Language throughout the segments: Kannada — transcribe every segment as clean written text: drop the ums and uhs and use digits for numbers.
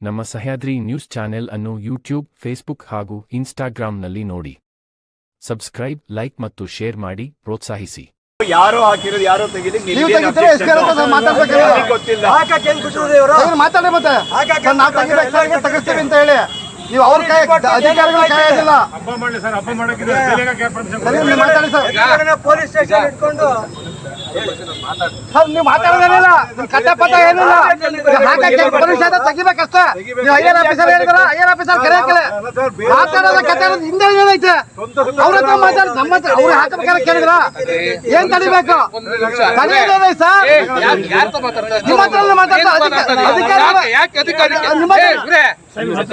ನಮ್ಮ ಸಹ್ಯಾದ್ರಿ ನ್ಯೂಸ್ ಚಾನೆಲ್ ಅನ್ನು ಯೂಟ್ಯೂಬ್, ಫೇಸ್ಬುಕ್ ಹಾಗೂ ಇನ್ಸ್ಟಾಗ್ರಾಂನಲ್ಲಿ ನೋಡಿ. ಸಬ್ಸ್ಕ್ರೈಬ್, ಲೈಕ್ ಮತ್ತು ಶೇರ್ ಮಾಡಿ ಪ್ರೋತ್ಸಾಹಿಸಿ. ಯಾರೋ ಹಾಕಿರೋದು ಯಾರೋ ತೆಗಿಲಿ ಗೊತ್ತಿಲ್ಲ. ಮಾತಾಡಿ ಮತ್ತೆ ನಾವು ತೆಗಿಸ್ತೀವಿ ಅಂತ ಹೇಳಿ ನೀವು ಅವ್ರ ಕೈ ಅಧಿಕಾರಿಗಳ ಕೈ ಆಗಿಲ್ಲ. ಮಾತಾಡಿ ಸರ್, ಪೊಲೀಸ್ ಸ್ಟೇಷನ್ ಇಟ್ಕೊಂಡು ಸರ್ ನೀವು ಮಾತಾಡೋದೇನಿಲ್ಲ, ಕಟ್ಟ ಪಟ್ಟ ಏನಿಲ್ಲ, ಪರಿಷತ್ ತೆಗಿಬೇಕಷ್ಟೇ. ನೀವು ಐಆರ್ ಆಫೀಸರ್ ಹೇಳಿದ್ರ, ಐಆರ್ ಆಫೀಸರ್ ಕರೆಯಕ್ಕೆ ಮಾತಾಡೋದ ಕಟ್ಟೋದು ಹಿಂದೆ ಏನೈತೆ ಅವ್ರ ಹತ್ರ ಮಾತಾಡಿ ನಮ್ಮ ಅವ್ರು ಹಾಕಬೇಕಾದ್ರೆ ಕೇಳಿದ್ರ ಏನ್ ತಡಿಬೇಕು? ತಡೆಯೋದೇ ಸರ್, ನಿಮ್ಮ ಹತ್ರ ಮಾತಾಡ್ತಾ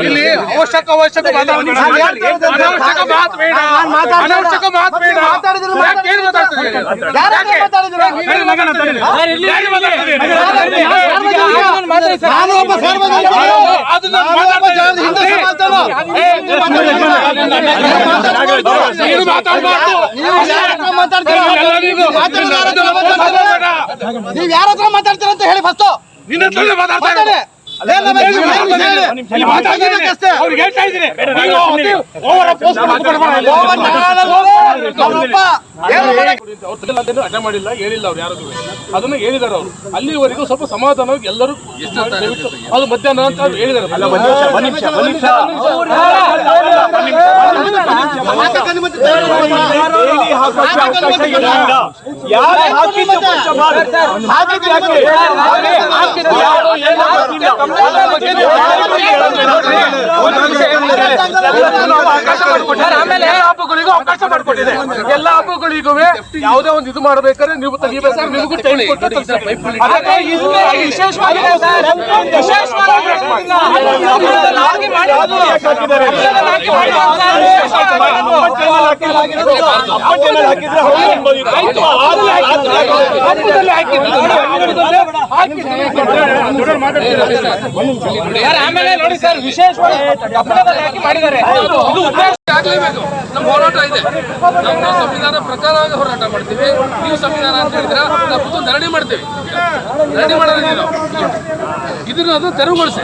ಇಲ್ಲಿ ಅವಶ್ಯಕ ನಾನು ಒಬ್ಬ ನೀವು ಯಾರ ಹತ್ರ ಮಾತಾಡ್ತೀರ ಅಂತ ಹೇಳಿ ಫಸ್ಟ್ ಮಾತಾಡಿ. ಅಡ್ಡ ಮಾಡಿಲ್ಲ, ಹೇಳಿಲ್ಲ ಅವ್ರು ಯಾರು, ಅದನ್ನ ಹೇಳಿದಾರೆ ಅವರು. ಅಲ್ಲಿವರೆಗೂ ಸ್ವಲ್ಪ ಸಮಾಧಾನವಾಗಿ ಎಲ್ಲರೂ ಅದು ಮಧ್ಯಾಹ್ನ ಅಂತ ಹೇಳಿದ್ದಾರೆ. ಆಮೇಲೆ ಹಬ್ಬಗಳಿಗೂ ಅವಕಾಶ ಮಾಡಿಕೊಟ್ಟಿದೆ. ಎಲ್ಲ ಹಬ್ಬಗಳಿಗೂ ಯಾವುದೇ ಒಂದು ಇದು ಮಾಡಬೇಕಾದ್ರೆ ನೀವು ತೆಗಿಬೇಕು, ನಿಮಗೂ ಟೈಮ್ ಕೊಟ್ಟು ವಿಶೇಷವಾಗಿ ಆಮೇಲೆ ನೋಡಿ ಸರ್, ವಿಶೇಷವಾಗಿ ಹಾಕಿ ಮಾಡಿದ್ದಾರೆ. ಆಗ್ಲೇಬೇಕು, ನಮ್ಮ ಹೋರಾಟ ಇದೆ. ನಮ್ಮ ಸಂವಿಧಾನ ಪ್ರಕಾರ ಹೋರಾಟ ಮಾಡ್ತೀವಿ. ನೀವು ಸಂವಿಧಾನ ಅಂತ ಹೇಳಿದ್ರೆ ನಾವು ಧರಣಿ ಮಾಡ್ತೀವಿ. ಧರಣಿ ಮಾಡೋದಿಲ್ಲ ನಾವು, ಇದನ್ನ ಅದು ತೆರವುಗೊಳಿಸಿ.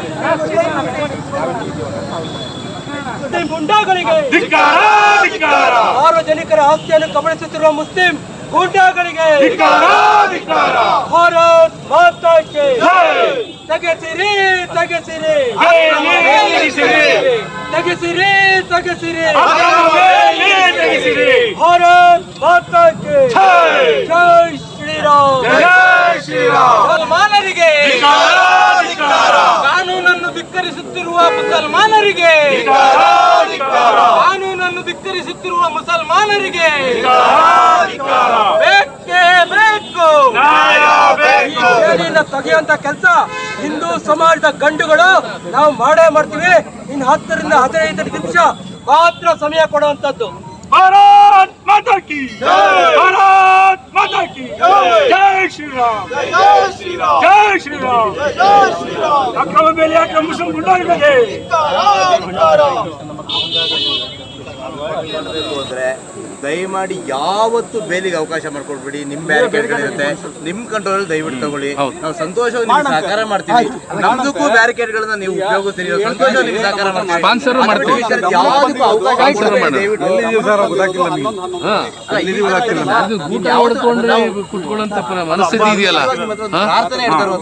ಗುಂಡಾಗಳಿಗೆ ಸಾರ್ವಜನಿಕರ ಆಸ್ತಿಯನ್ನು ಕಬಳಿಸುತ್ತಿರುವ ಮುಸ್ಲಿಂ ಗೂಂಡಾಗಳಿಗೆ ಭಾರತ್ ಮಾತಾ ಕಿ ತೆಗೆಸಿರಿ ತೆಗೆಸಿರಿ ತೆಗೆಸಿರಿ ತೆಗೆಸಿರಿ ಭಾರತ್ ಮಾತಾ ಕಿ ಜೈ ಶ್ರೀರಾಮ್. ಮುಸಲ್ಮಾನರಿಗೆ ಕಾನೂನನ್ನು ಧಿಕ್ಕರಿಸುತ್ತಿರುವ ಮುಸಲ್ಮಾನರಿಗೆ ಕಾನೂನನ್ನು ಧಿಕ್ಕರಿಸುತ್ತಿರುವ ಮುಸಲ್ಮಾನರಿಗೆ ಬೇಕೇ ಬೇಕು ತೆಗೆಯುವಂತ ಕೆಲಸ ಹಿಂದೂ ಸಮಾಜದ ಗಂಡುಗಳು ನಾವು ಮಾಡೇ ಮಾಡ್ತೀವಿ. ಇನ್ನು 10 ರಿಂದ 15 ನಿಮಿಷ ಮಾತ್ರ ಸಮಯ ಕೊಡುವಂತದ್ದು. ಭಾರತ್ ಮಾತಾ ಕಿ ಭಾರತ್ ಮಾತಾ ಕಿ ಜೈ ಶ್ರೀರಾಮ್, ಜೈ ಶ್ರೀರಾಮ್, ಜೈ ಶ್ರೀರಾಮ್, ಜೈ ಶ್ರೀರಾಮ್. ಅಕ್ರಮ ಬೇಲಿ ಹಾಕಿ ಮುಸ್ಲಿಂ ಗುಂಡಾಗಳಿಗೆ ಅಂದ್ರೆ ದಯಮಾಡಿ ಯಾವತ್ತು ಬೇಲಿಗೆ ಅವಕಾಶ ಮಾಡ್ಕೊಡ್ಬೇಡಿ. ನಿಮ್ ಬ್ಯಾರಿಕೇಡ್ಗಳಿರುತ್ತೆ, ನಿಮ್ ಕಂಟ್ರೋಲ್ ದಯವಿಟ್ಟು ತಗೊಳ್ಳಿ. ನಾವು ಸಂತೋಷವಾಗಿ ಸಹಕಾರ ಮಾಡ್ತೀವಿ. ನಮ್ದಕ್ಕೂ ಬ್ಯಾರಿಕೇಡ್ಗಳನ್ನ ನೀವು ಉಪಯೋಗಿಸ್ತೀರಿ, ಸಂತೋಷವಾಗಿ ಸಹಕಾರ ಮಾಡ್ತೀವಿ. ಯಾವ್ದಕ್ಕೂ ಅವಕಾಶ ಮನಸ್ಥಿತಿ ಇದೆಯಲ್ಲ, ಪ್ರಾರ್ಥನೆ ಹೇಳ್ತಾರೆ.